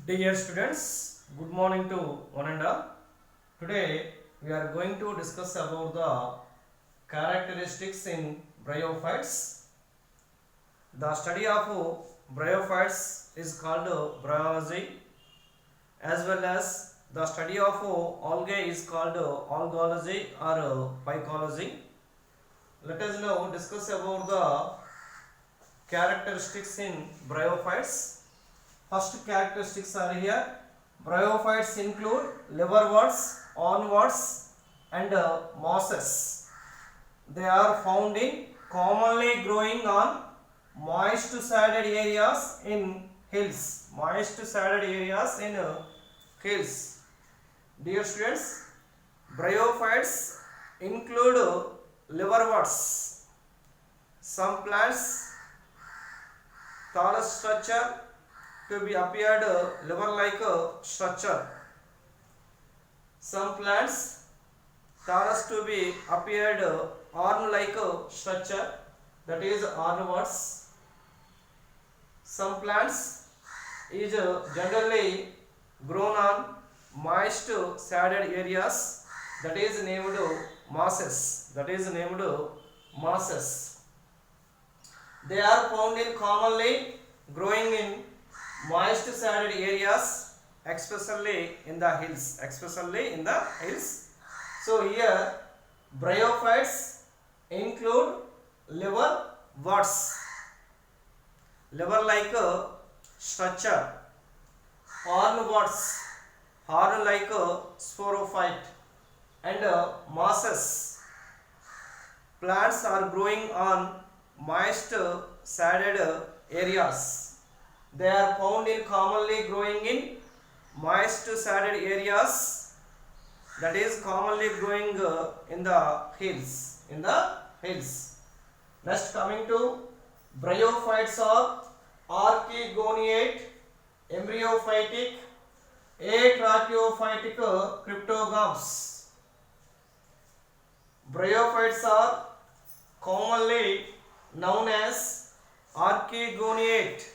Dear students, good morning to one and all. Today we are going to discuss about the characteristics in bryophytes. The study of bryophytes is called bryology, as well as the study of algae is called algology or mycology. Let us now discuss about the characteristics in bryophytes. First characteristics are here. Bryophytes include liverworts, onwards and mosses. They are found in commonly growing on moist shaded areas in hills. Moist shaded areas in hills. Dear students, bryophytes include liverworts. Some plants thallus structure to be appeared liver-like structure. Some plants thallus to be appeared horn-like structure, that is hornworts. Some plants is generally grown on moist shaded areas, that is named mosses. They are found in commonly growing in moist shaded areas, especially in the hills. So here bryophytes include liverworts, liver-like structure, hornworts, horn-like sporophyte, and mosses. Plants are growing on moist shaded areas. They are found in commonly growing in moist shaded areas, that is commonly growing in the hills. Next, coming to bryophytes are archegoniate, embryophytic, atracheophytic cryptogams. Bryophytes are commonly known as archegoniate.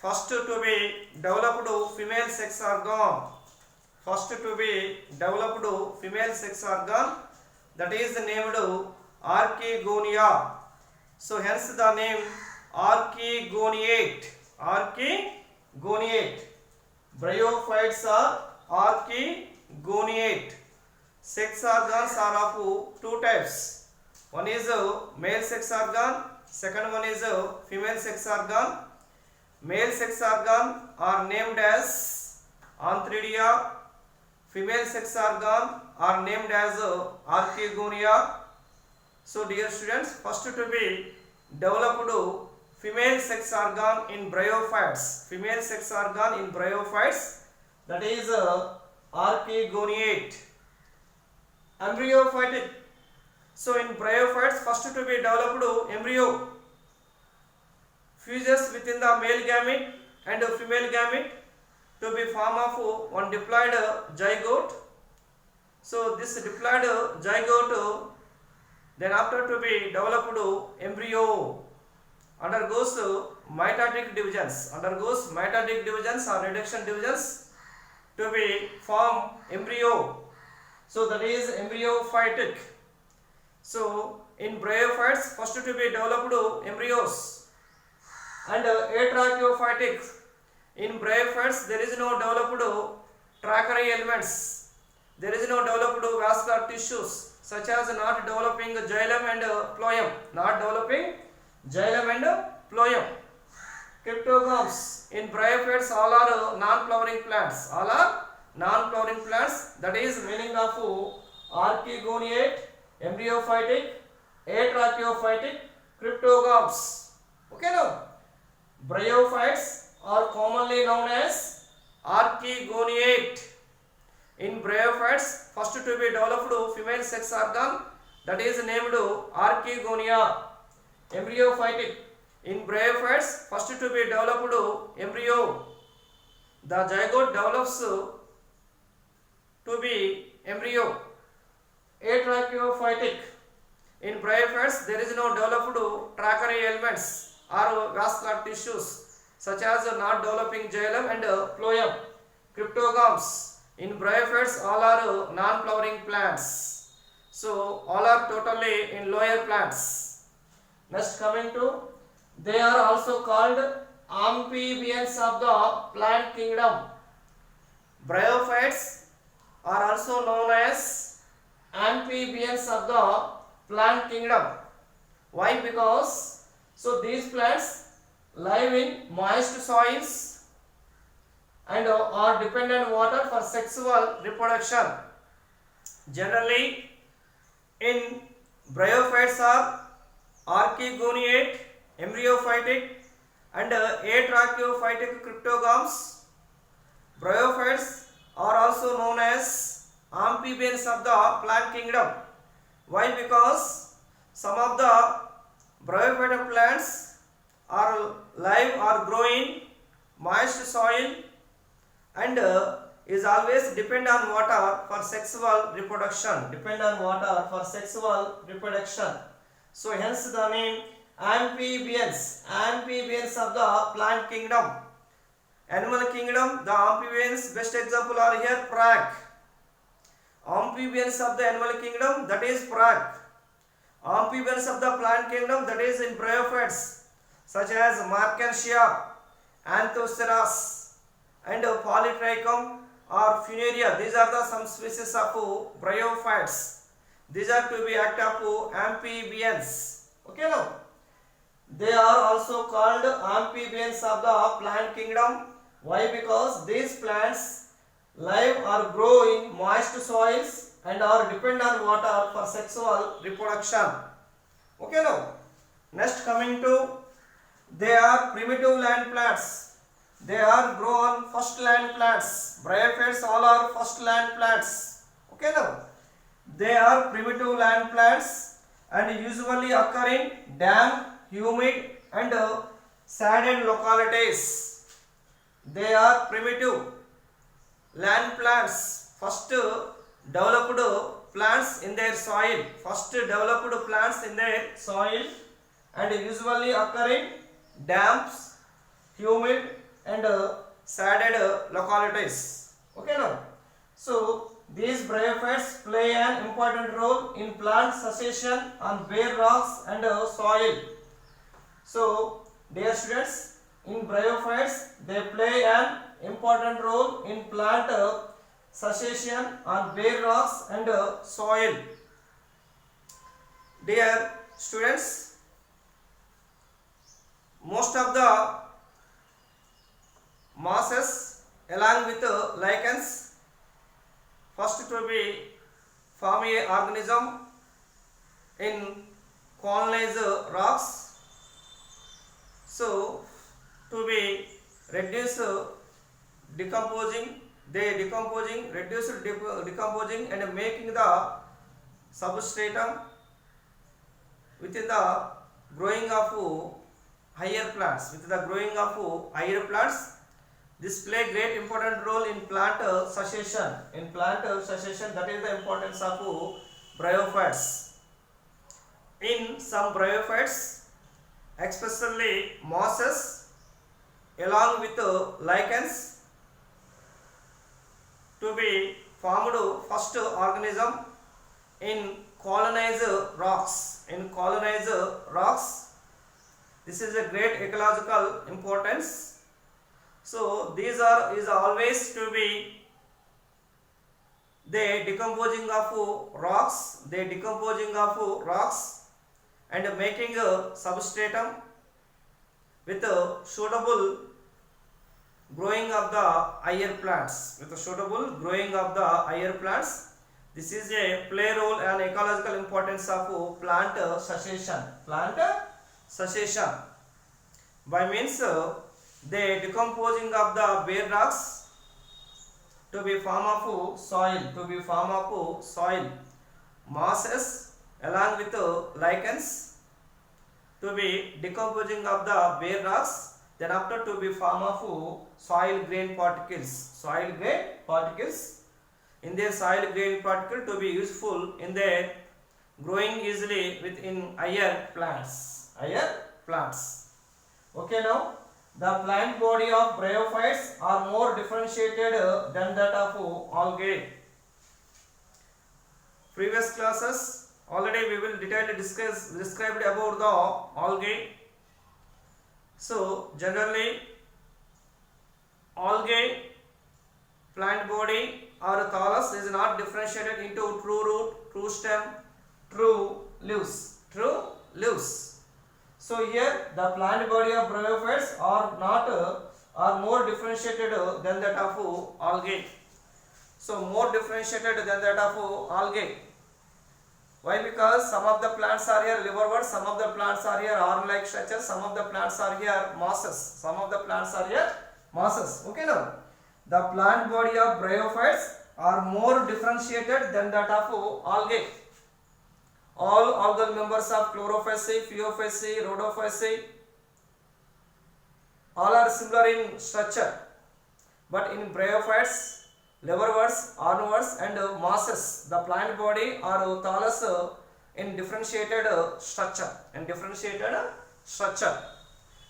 First to be developed female sex organ. That is named archegonia. So hence the name archegoniate. Bryophytes are archegoniate. Sex organs are of two types. One is male sex organ. Second one is female sex organ. Male sex organ are named as antheridia. Female sex organ are named as archegonia. So dear students, first to be developed female sex organ in bryophytes. That is archegoniate. Embryophytic. So in bryophytes, first to be developed embryo fuses within the male gamete and female gamete to be form of one diploid zygote. So this diploid zygote then after to be developed embryo undergoes mitotic divisions or reduction divisions to be form embryo. So that is embryophytic. So in bryophytes, first to be developed embryos. And atracheophytic. In bryophytes there is no developed trachary elements. There is no developed vascular tissues, such as not developing xylem and phloem. Cryptogams. In bryophytes all are non-flowering plants. That is meaning of archegoniate, embryophytic, atracheophytic, cryptogams. Okay now? Bryophytes are commonly known as archegoniate. In bryophytes, first to be developed female sex organ, that is named archegonia. Embryophytic. In bryophytes, first to be developed embryo. The zygote develops to be embryo. Atracheophytic. In bryophytes, there is no developed trachary elements or vascular tissues, such as not developing xylem and phloem. Cryptogams in bryophytes all are non-flowering plants. So all are totally in lower plants. Next coming to, they are also called amphibians of the plant kingdom. Bryophytes are also known as amphibians of the plant kingdom. Why? Because so these plants live in moist soils and are dependent on water for sexual reproduction. Generally, in bryophytes are archegoniate, embryophytic and atracheophytic cryptogams. Bryophytes are also known as amphibians of the plant kingdom. Why? Because some of the bryophyte plants are live or grow in moist soil and is always depend on water for sexual reproduction. Depend on water for sexual reproduction. So hence the name amphibians. Amphibians of the plant kingdom. Animal kingdom, the amphibians, best example are here frog. Amphibians of the animal kingdom, that is frog. Amphibians of the plant kingdom, that is in bryophytes such as Marchantia, Anthoceras and Polytrichum or Funaria. These are the some species of bryophytes. These are to be act of amphibians. Okay now. They are also called amphibians of the plant kingdom. Why? Because these plants live or grow in moist soils and are dependent on water for sexual reproduction. Okay now. Next coming to, they are primitive land plants. They are grow on first land plants. Bryophytes all are first land plants. Okay now. They are primitive land plants and usually occur in damp, humid and saddened localities. They are primitive land plants, first developed plants in their soil. First developed plants in their soil and usually occur in damp, humid and saddened localities. Okay now. So these bryophytes play an important role in plant succession on bare rocks and soil. So dear students, in bryophytes they play an important role in plant succession on bare rocks and soil. Dear students, most of the mosses along with lichens first to be form a organism in colonized rocks. So to be reduce decomposing, they decomposing, reduce decomposing and making the substratum within the growing of higher plants. With the growing of higher plants, this play great important role in plant succession. In plant succession, that is the importance of bryophytes. In some bryophytes, especially mosses, along with lichens, to be formed first organism in colonized rocks. In colonized rocks, this is a great ecological importance. So these are is always to be the decomposing of rocks, and making a substratum with a suitable growing of the higher plants. This is a play role and ecological importance of plant succession. By means the decomposing of the bare rocks to be form of soil, mosses along with lichens to be decomposing of the bare rocks, then after to be form of soil grain particles. In their soil grain particle to be useful in their growing easily within higher plants. Okay now. the plant body of bryophytes are more differentiated than that of algae. Previous classes already we will detailedly described about the algae. So generally algae plant body or thallus is not differentiated into true root, true stem, true leaves. So here the plant body of bryophytes are more differentiated than that of algae. So more differentiated than that of algae. Why? Because some of the plants are here liverworts, some of the plants are here arm-like structures, some of the plants are here mosses. Okay now. The plant body of bryophytes are more differentiated than that of algae. All algal members of Chlorophyceae, Phaeophyceae, Rhodophyceae all are similar in structure, but in bryophytes, liverworts, armworts and mosses, the plant body or thallus in differentiated structure.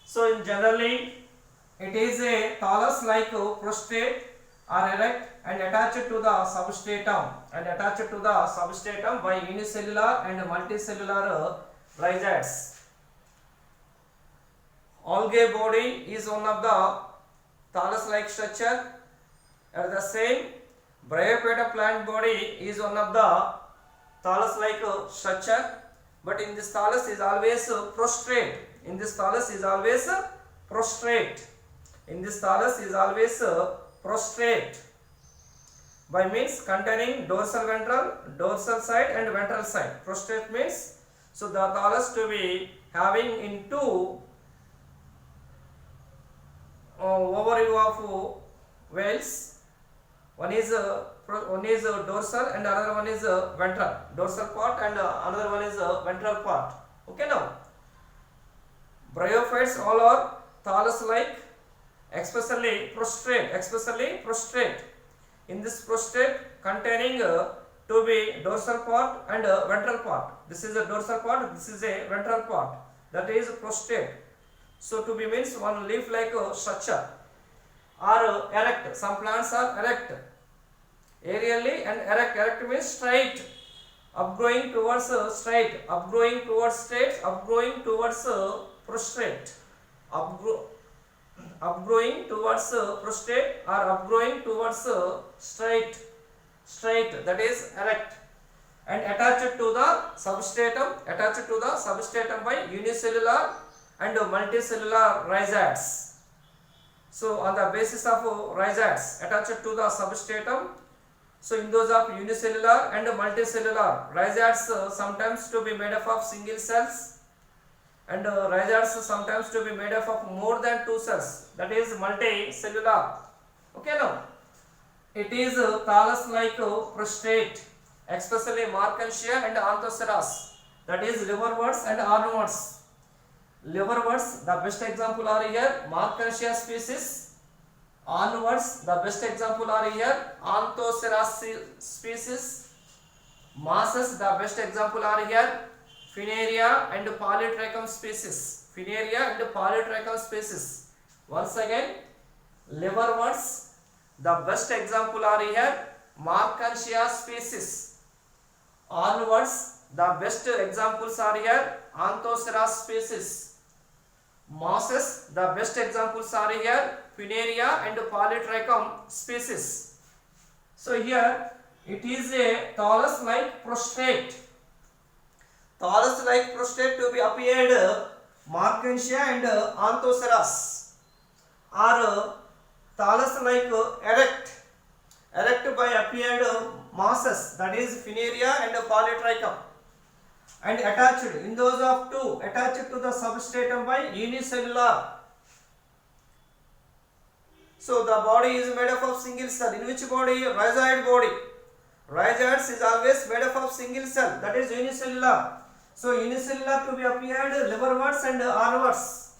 So in generally it is a thallus like prostrate or erect and attached to the substratum by unicellular and multicellular rhizads. Algae body is one of the thallus like structure. At the same, Bryophyta plant body is one of the thallus like structure, but in this thallus is always prostrate. By means containing dorsal side and ventral side. Prostrate means, so the thallus to be having in two overview of whales. One is dorsal and another one is ventral. Dorsal part and another one is ventral part. Okay now. Bryophytes all are thallus like, especially prostrate. In this prostrate containing to be dorsal part and ventral part. This is a dorsal part, this is a ventral part. That is prostrate. So to be means one leaf like structure or erect. Some plants are erect. Aerially and erect. Erect means straight. Upgrowing towards prostrate. Upgrowing towards prostrate or upgrowing towards straight, that is erect, and attached to the substratum by unicellular and multicellular rhizads. So on the basis of rhizads attached to the substratum, so in those of unicellular and multicellular rhizads sometimes to be made up of single cells, and rhizads sometimes to be made up of more than two cells, that is multicellular. Okay now, it is thallus like prostrate, especially Markensia and Anthoceras, that is liverworts and armworts. Liverworts, the best example are here Markensia species. Armworts, the best example are here Anthoceras species. Mosses, the best example are here Funaria and Polytrichum species. Once again, liverworts, the best example are here Markensia species. Armworts, the best examples are here Anthoceras species. Mosses, the best examples are here Funaria and Polytrichum species. So here it is a thallus like prostrate. Thallus like prostrate to be appeared Markensia and Anthoceras, or thallus like erect by appeared mosses, that is Funaria and Polytrichum, and attached in those of two attached to the substratum by unicellular. So the body is made up of single cell. In which body? Rhizoid body. Rhizoids is always made up of single cell, that is unicellular. So unicellular to be appeared liverworts and armworts,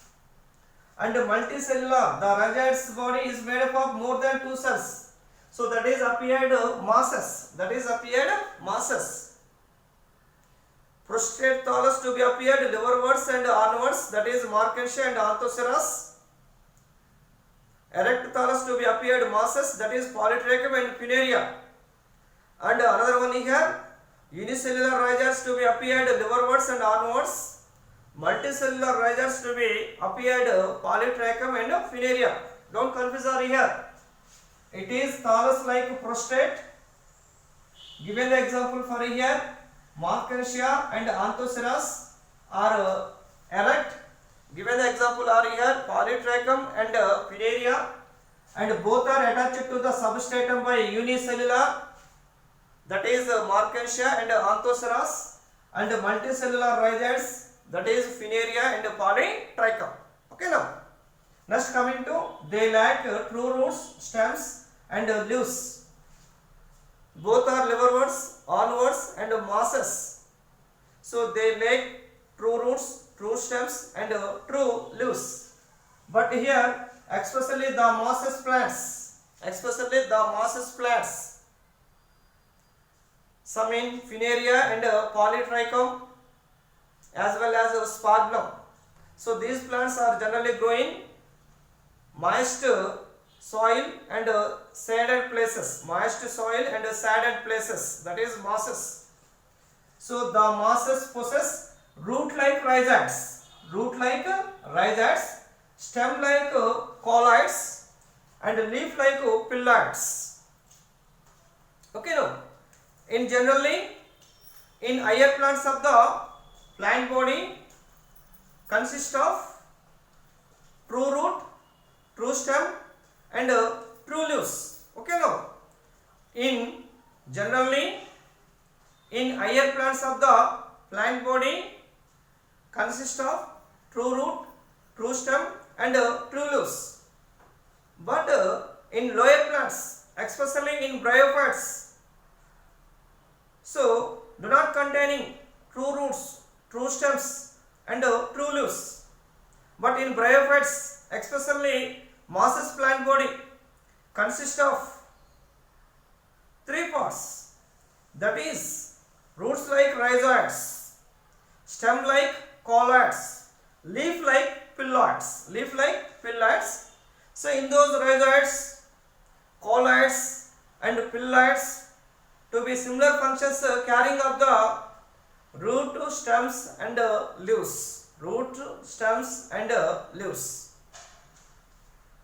and multicellular, the rhizoids body is made up of more than two cells, so that is appeared mosses. Prostrate thallus to be appeared liverworts and armworts, that is Markensia and Anthoceras. erect thallus to be appeared masses, that is polytrichum and funaria. And another one here, unicellular rhizoids to be appeared liverwards and onwards, multicellular rhizoids to be appeared polytrichum and funaria. Don't confuse over here. It is thallus like prostate. Given the example for here, Markensia and Anthoceras are erect. Given the example are here, polytrichum and funaria, and both are attached to the substratum by unicellular, that is Markensia and Anthoceras, and multicellular rhizoids, that is funaria and polytrichum. Okay, now next coming to, they lack true roots, stems and leaves. Both are liverwards, onwards and masses. So they lack true roots, true stems and true leaves. But here, especially the masses plants, some in funaria and polytrichum as well as sphagnum. So these plants are generally growing moist soil and shaded places, that is mosses. So the mosses possess root-like rhizoids, stem-like colloids, and leaf-like phylloids. Okay, now in generally in higher plants of the plant body consist of true root, true stem and true leaves. Okay, now in generally in higher plants of the plant body consist of true root, true stem and true leaves. But in lower plants, especially in bryophytes, so do not containing true roots, true stems and true leaves. But in bryophytes, especially mosses plant body consists of three parts, that is roots like rhizoids, stem like colloids, leaf like phylloids. So in those rhizoids, colloids and phylloids to be similar functions carrying of the root, stems and leaves.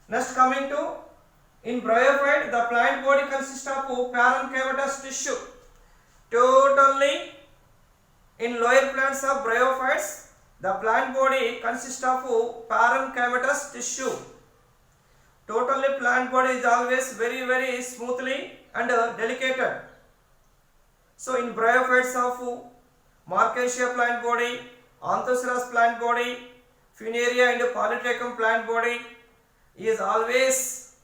Next coming to, in bryophyte the plant body consists of parenchymatous tissue. Totally in lower plants of bryophytes the plant body consists of parenchymatous tissue. Totally plant body is always very smoothly and delicated. So in bryophytes of Markensia plant body, Anthoceras plant body, funaria and polytrichum plant body is always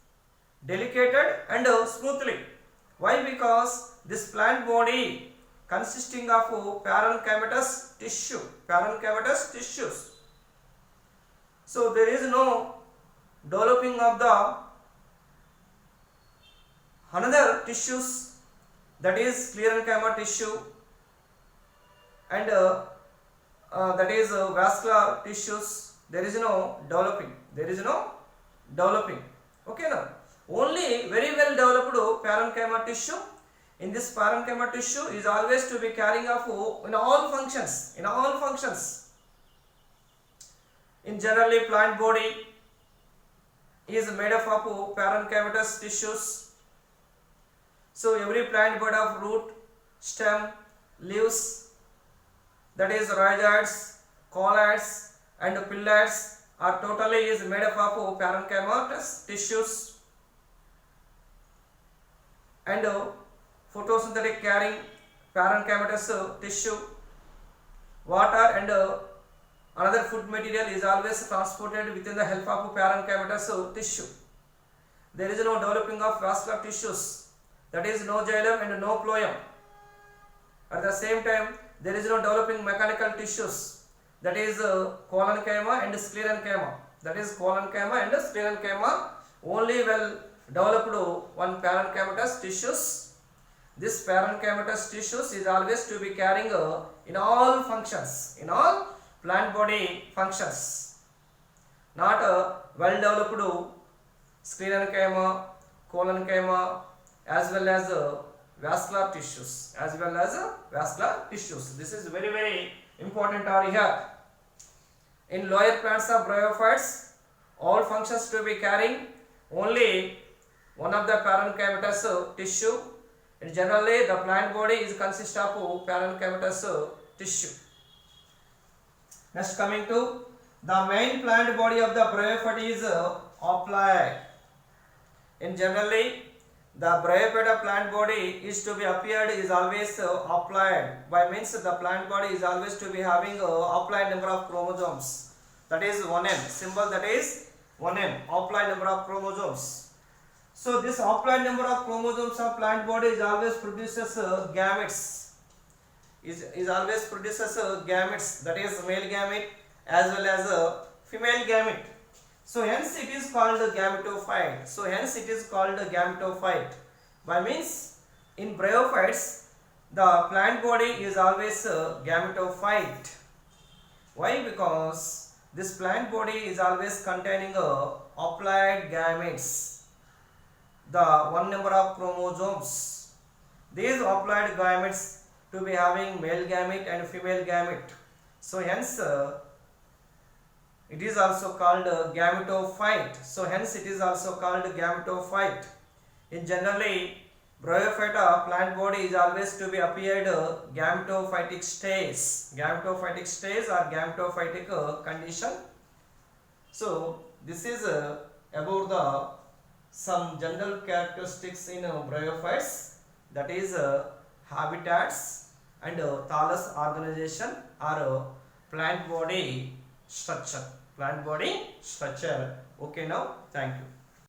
delicated and smoothly. Why? Because this plant body consisting of parenchymatous tissues. So there is no developing of the another tissues, that is sclerenchyma tissue and that is vascular tissues. There is no developing. Okay, now only very well developed parenchyma tissue. In this parenchyma tissue is always to be carrying of in all functions. In generally plant body is made up of parenchymatous tissues. So every plant body of root, stem, leaves, that is rhizoids, colloids and phylloids are totally is made up of parenchymatous tissues. And photosynthetic carrying parenchymatous tissue. Water and another food material is always transported within the help of parenchymatous tissue. There is no developing of vascular tissues, that is no xylem and no phloem. At the same time, there is no developing mechanical tissues, that is collenchyma and sclerenchyma. Only well developed one parenchymatous tissues. This parenchymatous tissues is always to be carrying in all functions, in all plant body functions. Not well developed sclerenchyma, collenchyma, as well as vascular tissues, This is very very important are here. In lower plants of bryophytes, all functions to be carrying only one of the parenchymatous tissue. And generally the plant body is consist of parenchymatous tissue. Next, coming to the main plant body of the bryophyte is haploid. In generally the bryophyte plant body is to be appeared is always haploid. By means the plant body is always to be having a haploid number of chromosomes. That is 1n. Symbol that is 1n. Haploid number of chromosomes. So this haploid number of chromosomes of plant body is always produces gametes. Is always produces gametes, that is male gamete as well as female gamete. So hence it is called gametophyte. By means in bryophytes the plant body is always gametophyte. Why? Because this plant body is always containing haploid gametes, the one number of chromosomes. These haploid gametes to be having male gamete and female gamete. So hence it is also called gametophyte. In generally bryophyte plant body is always to be appeared gametophytic stage or gametophytic condition. So this is about the some general characteristics in bryophytes, that is habitats and thallus organization or plant body structure. Okay, now thank you.